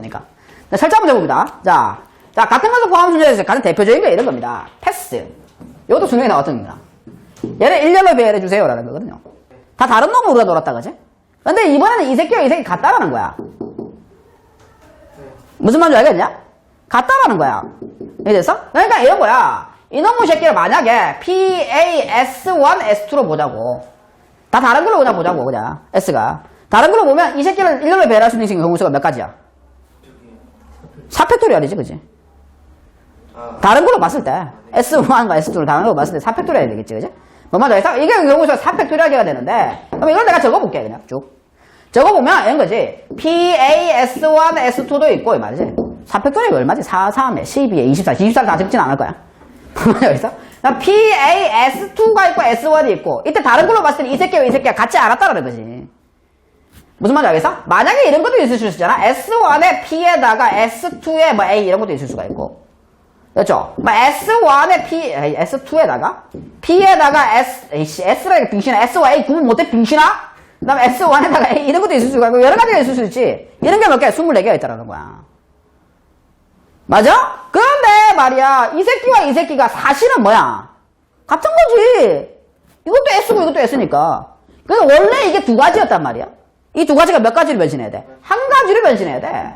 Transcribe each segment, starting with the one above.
그러니까 설정 문제 봅니다. 자, 같은 것을 포함 순서에서 가장 대표적인 게 이런 겁니다. 패스. 이것도 수능에 나왔던 겁니다. 얘를 일렬로 배열해 주세요라는 거거든요. 다 다른 놈으로 우리가 놀았다, 그지? 근데 이번에는 이 새끼와 이 새끼 같다라는 거야. 무슨 말인지 알겠냐? 같다라는 거야. 이해됐어? 그러니까 이런 거야. 이놈의 새끼를 만약에 PAS1, S2로 보자고. 다 다른 걸로 그냥 보자고, 그냥. S가. 다른 걸로 보면 이 새끼를 일렬로 배열할 수 있는 경우수가 몇 가지야? 4팩토리얼이지, 그지? 다른 걸로 봤을 때. S1과 S2를 다른 걸로 봤을 때 4팩토리얼이 되겠지, 그지? 뭐 맞아. 이게 경우수가 4팩토리얼이가 되는데, 그럼 이걸 내가 적어볼게, 그냥 쭉. 적어보면 이런 거지. PAS1, S2도 있고, 이 말이지. 4팩토리얼이 얼마지? 4, 3에 12에 24. 24를 다 적진 않을 거야. 여기서. PAS2가 있고, S1이 있고, 이때 다른 걸로 봤을 때 이 새끼와 이 새끼가 같지 않았다라는 거지. 무슨 말인지 알겠어? 만약에 이런 것도 있을 수 있잖아. S1에 P에다가 S2에 뭐 A 이런 것도 있을 수가 있고. 그렇죠? 뭐 S1에 P, S2에다가 P에다가 S라니까 빙신아. S와 A 구분 못해 빙신아? 그 다음에 S1에다가 A 이런 것도 있을 수가 있고 여러 가지가 있을 수 있지. 이런 게 몇 개? 24개가 있다라는 거야. 맞아? 그런데 말이야. 이 새끼와 이 새끼가 사실은 뭐야? 같은 거지. 이것도 S고 이것도 S니까. 그래서 원래 이게 두 가지였단 말이야. 이 두 가지가 몇 가지를 변신해야 돼? 한 가지를 변신해야 돼.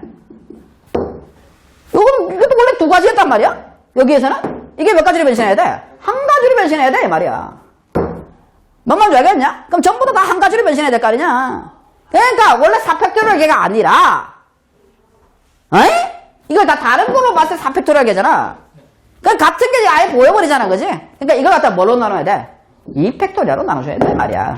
이것도 원래 두 가지였단 말이야? 여기에서는? 이게 몇 가지를 변신해야 돼? 한 가지를 변신해야 돼, 이 말이야. 뭔 말인지 알겠냐? 그럼 전부 다 한 가지를 변신해야 될 거 아니냐? 그러니까, 원래 4팩토리얼계가 아니라, 어이? 이걸 다 다른 걸로 봤을 때 4팩토리얼계잖아. 그럼 같은 게 아예 보여버리잖아, 그지? 그러니까 이걸 갖다 뭘로 나눠야 돼? 2팩토리얼로 나눠줘야 돼, 말이야.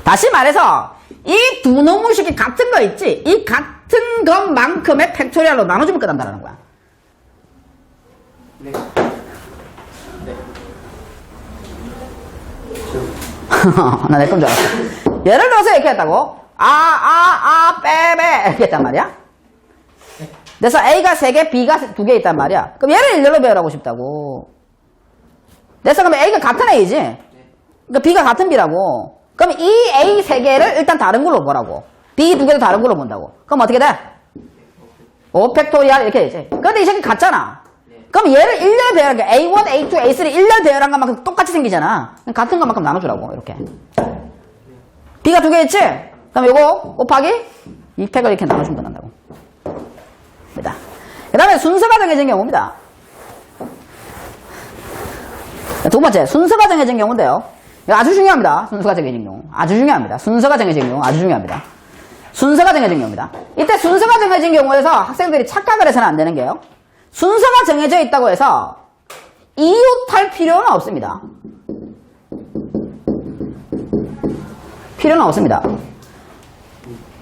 다시 말해서, 이 두 놈의식이 같은 거 있지? 이 같은 것만큼의 팩토리얼로 나눠주면 끝난다는 거야. 네. 나 내 건 줄 알았어. 예를 들어서 이렇게 했다고. 빼. 이렇게 했단 말이야. 그래서 A가 3개, B가 2개 있단 말이야. 그럼 얘를 일렬로 배열하고 싶다고. 그래서 그러면 A가 같은 A지? 그러니까 B가 같은 B라고. 그럼 이 A 3개를 일단 다른 걸로 보라고. B 2개도 다른 걸로 본다고. 그럼 어떻게 돼? 5팩토리얼 이렇게 되지. 근데 이 새끼 같잖아. 그럼 얘를 일렬 배열한 게 A1, A2, A3 일렬 배열한 것만큼 똑같이 생기잖아. 같은 것만큼 나눠주라고 이렇게. B가 2개 있지? 그럼 요거 곱하기 2팩을 이렇게 나눠주면 끝난다고. 그 다음에 순서가 정해진 경우입니다. 두 번째, 순서가 정해진 경우인데요. 이거 아주 중요합니다. 순서가 정해진 경우. 아주 중요합니다. 순서가 정해진 경우 아주 중요합니다. 순서가 정해진 경우입니다. 이때 순서가 정해진 경우에서 학생들이 착각을 해서는 안 되는 게요. 순서가 정해져 있다고 해서 이웃할 필요는 없습니다. 필요는 없습니다.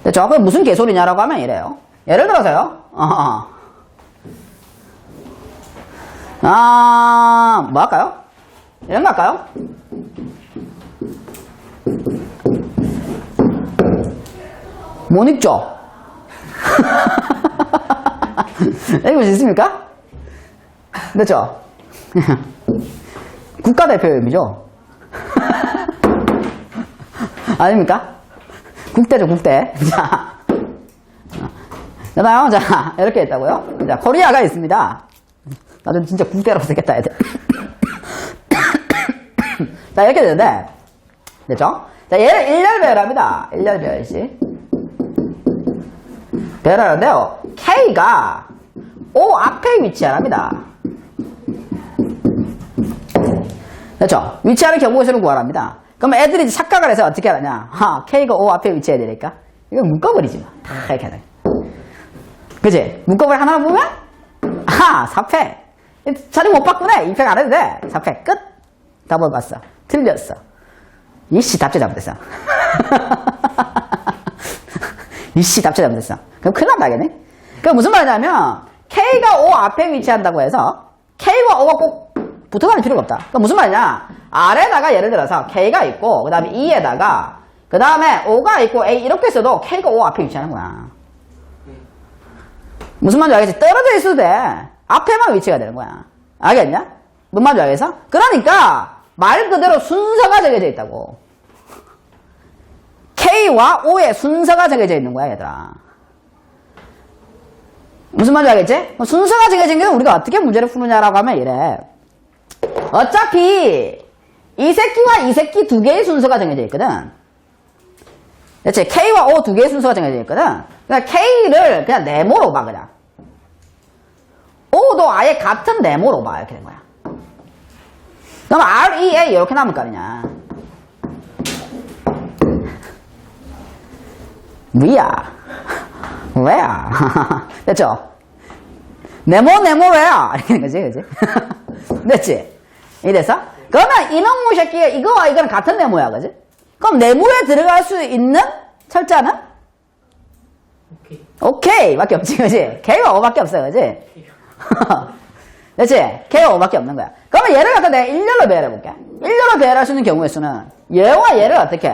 됐죠? 그럼 무슨 개소리냐라고 하면 이래요. 예를 들어서요. 뭐 할까요? 이런 거 할까요? 못 읽죠? 읽을 수 있습니까? 됐죠? 국가대표임이죠? 아닙니까? 국대죠, 국대. 자. 그다음, 자, 이렇게 했다고요? 자, 코리아가 있습니다. 나중에 진짜 국대라고 쓰겠다, 애들. 자, 이렇게 되는데, 됐죠? 자, 얘를 일렬 배열합니다. 일렬 배열이지. 배열하는데요. K가 O 앞에 위치합니다. 됐죠? 위치하는 경우에서는 구하랍니다. 그럼 애들이 착각을 해서 어떻게 하느냐? K가 O 앞에 위치해야 되니까. 이거 묶어버리지 마. 다 이렇게 하네. 그치? 묶어버리 하나 보면? 4팩. 자리 못 바꾸네. 2팩 안 해도 돼. 4팩 끝. 답을 봤어. 틀렸어. 이씨 답제 잘못했어. 이씨 답제 잘못했어. 그럼 큰일 난다겠네. 그럼 무슨 말이냐면 K가 O 앞에 위치한다고 해서 K와 O가 꼭 붙어가는 필요가 없다. 그럼 무슨 말이냐? 아래다가 예를 들어서 K가 있고 그 다음에 E에다가 그 다음에 O가 있고 A 이렇게 써도 K가 O 앞에 위치하는 거야. 무슨 말인지 알겠지? 떨어져 있어도 돼. 앞에만 위치가 되는 거야. 알겠냐? 뭔 말인지 알겠어? 그러니까 말 그대로 순서가 정해져 있다고. K와 O의 순서가 정해져 있는 거야, 얘들아. 무슨 말인지 알겠지? 순서가 정해진 게 우리가 어떻게 문제를 푸느냐라고 하면 이래. 어차피 이 새끼와 이 새끼 두 개의 순서가 정해져 있거든. 그렇지? K와 O 두 개의 순서가 정해져 있거든. 그러니까 K를 그냥 네모로 봐, 그냥. O도 아예 같은 네모로 봐, 이렇게 된 거야. 그럼 R, E, A 이렇게 남을 거 아니냐. 위야. 왜야? 됐죠? 네모, 왜야? 이렇게 된 거지, 그지? 됐지? 이래서? 그러면 이놈의 새끼가 이거와 이거는 같은 네모야, 그지? 그럼 네모에 들어갈 수 있는 철자는? 오케이. 밖에 없지, 그지? K와 O밖에 없어, 그지? 그치? K와 O밖에 없는 거야. 그러면 얘를 갖다 내가 일렬로 배열해볼게. 일렬로 배열할 수 있는 경우의 수는 얘와 얘를 어떻게?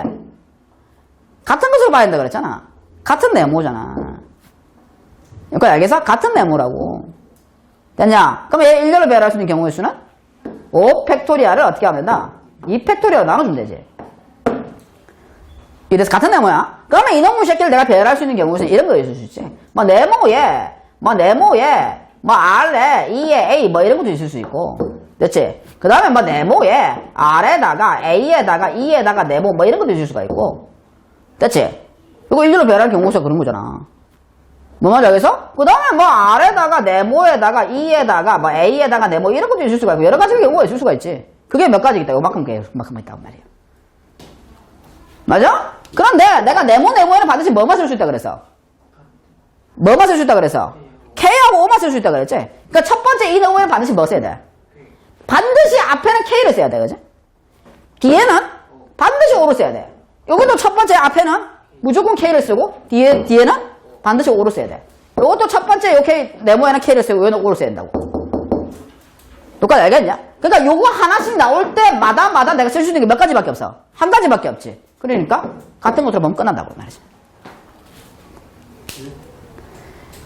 같은 것으로 봐야 된다 그랬잖아. 같은 네모잖아. 그러니까 알겠어? 같은 네모라고. 됐냐? 그럼 얘 일렬로 배열할 수 있는 경우의 수는 5 팩토리아를 어떻게 하면 된다? 2 팩토리아로 나눠주면 되지. 이래서 같은 네모야. 그러면 이놈의 새끼를 내가 배열할 수 있는 경우의 수는 이런 거 있을 수 있지. 뭐 네모에, 뭐 R에, E에, A 뭐 이런 것도 있을 수 있고. 됐지? 그 다음에 뭐 네모에 R에다가 A에다가 E에다가 네모 뭐 이런 것도 있을 수가 있고. 됐지? 이거 일렬로 배열할 경우의 수가 그런 거잖아. 뭐 말이야, 여기서? 그 다음에 뭐 R에다가 네모에다가 E에다가 뭐 A에다가 네모 이런 것도 있을 수가 있고 여러 가지 경우가 있을 수가 있지. 그게 몇 가지 있다. 요만큼 있다고 말이야. 맞아? 그런데 내가 네모에는 반드시 뭐만 쓸 수 있다 그랬어? 뭐만 쓸 수 있다 그랬어? K하고 O만 쓸 수 있다 그랬지? 그러니까 첫 번째 이 네모에는 반드시 뭐 써야 돼? 반드시 앞에는 K를 써야 돼, 그지? 뒤에는 반드시 O를 써야 돼. 여기도 첫 번째 앞에는 무조건 K를 쓰고 뒤에는 반드시 O를 써야 돼. 이것도 첫 번째 요 K, 네모에는 K를 쓰고 여기는 O를 써야 된다고. 똑같이 알겠냐? 그러니까 요거 하나씩 나올 때마다 내가 쓸 수 있는 게 몇 가지밖에 없어. 한 가지밖에 없지. 그러니까 같은 것으로 보면 끝난다고 말이지.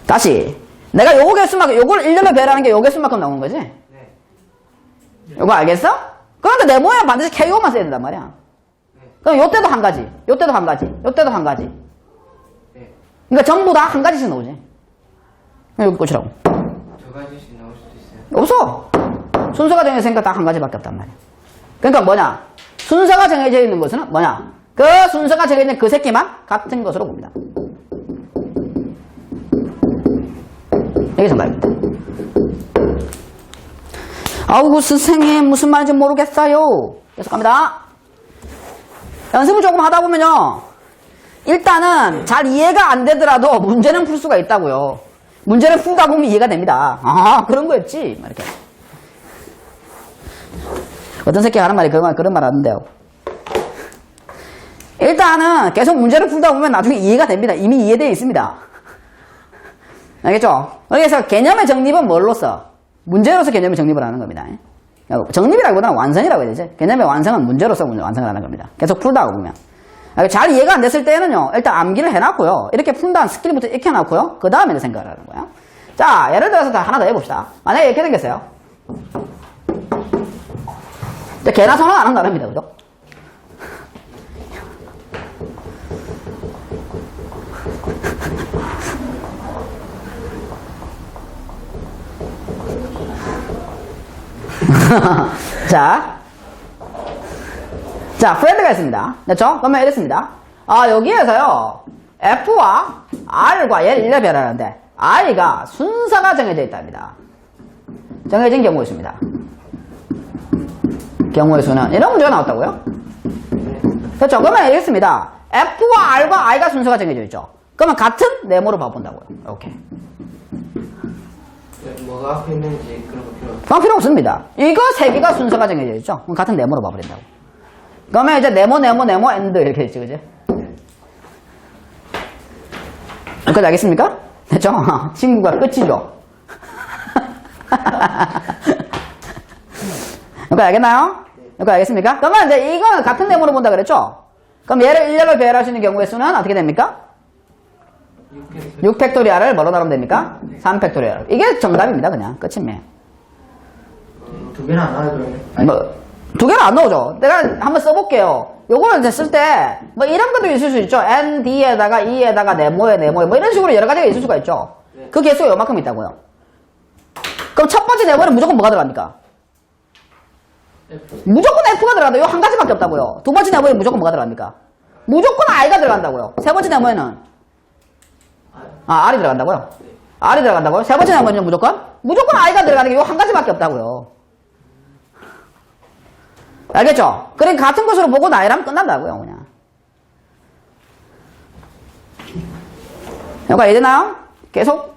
다시 내가 요거 개수만큼 요걸 1년에 배열하는 게 요 개수만큼 나오는 거지? 요거 알겠어? 그런데 네모에 반드시 KO만 써야 된단 말이야. 그럼 요때도 한 가지, 요때도 한 가지, 요때도 한 가지. 그러니까 전부 다 한 가지씩 나오지. 여기 꽂으라고. 두 가지씩 나올 수도 있어요? 없어. 순서가 정해져 있으니까 딱 한 가지밖에 없단 말이야. 그러니까 뭐냐? 순서가 정해져 있는 것은 뭐냐? 그 순서가 정해져 있는 그 새끼만 같은 것으로 봅니다. 이게 정답입니다. 아우, 선생님 무슨 말인지 모르겠어요. 계속 갑니다. 연습을 조금 하다 보면요, 일단은 잘 이해가 안 되더라도 문제는 풀 수가 있다고요. 문제를 풀다 보면 이해가 됩니다. 아, 그런 거였지. 이렇게. 어떤 새끼가 하는 말이 그런 말 하는데요. 일단은 계속 문제를 풀다 보면 나중에 이해가 됩니다. 이미 이해되어 있습니다. 알겠죠? 그래서 개념의 정립은 뭘로써? 문제로서 개념의 정립을 하는 겁니다. 정립이라기보다는 완성이라고 해야 되지. 개념의 완성은 문제로서 완성을 하는 겁니다. 계속 풀다가 보면. 잘 이해가 안 됐을 때는요, 일단 암기를 해놨고요. 이렇게 푼다는 스킬부터 익혀놨고요. 그 다음에 생각을 하는 거예요. 자, 예를 들어서 하나 더 해봅시다. 만약에 이렇게 생겼어요. 개나 소나 안 한다릅니다. 그죠? 자, 프렌드가 있습니다. 됐죠? 그러면 이랬습니다. 여기에서요, F와 R과 얘를 일렬 배열하는데, I가 순서가 정해져 있답니다. 정해진 경우가 있습니다. 경우의 수는 이런 문제가 나왔다고요? 됐죠? 그러면 이랬습니다. F와 R과 I가 순서가 정해져 있죠. 그러면 같은 네모로 봐본다고요. 이렇게. 뭐가 앞에 있는지 그런 거 필요 없어요? 그건 필요 없습니다. 이거 세 개가 순서가 정해져 있죠. 그럼 같은 네모로 봐버린다고. 그러면 이제 네모, 엔드 이렇게 있지, 그지? 여기까지 알겠습니까? 됐죠? 친구가 끝이죠. 여기까지 알겠나요? 여기까지 알겠습니까? 그러면 이제 이거는 같은 네모로 본다 그랬죠? 그럼 얘를 일렬로 배열할 수 있는 경우의 수는 어떻게 됩니까? 6팩토리아를 뭐로 나누면 됩니까? 3팩토리아. 이게 정답입니다, 그냥. 끝입니다. 두 개는 안 나와요, 그러면? 뭐, 두 개는 안 나오죠. 내가 한번 써볼게요. 요거를 이제 쓸 때, 뭐 이런 것도 있을 수 있죠. N, D에다가 E에다가 네모에, 뭐 이런 식으로 여러 가지가 있을 수가 있죠. 네. 그 개수가 요만큼 있다고요. 그럼 첫 번째 네모는 무조건 뭐가 들어갑니까? F. 무조건 F가 들어간다. 요 한 가지밖에 없다고요. 두 번째 네모에 무조건 뭐가 들어갑니까? 무조건 I가 들어간다고요. 세 번째 네모에는 R이 들어간다고요. R이 들어간다고요. 세 번째 네모에는 무조건 I가 들어가는 게 요 한 가지밖에 없다고요. 알겠죠? 그러니까 같은 것으로 보고 나열하면 끝난다고요, 그냥. 여기까지 이해되나요? 계속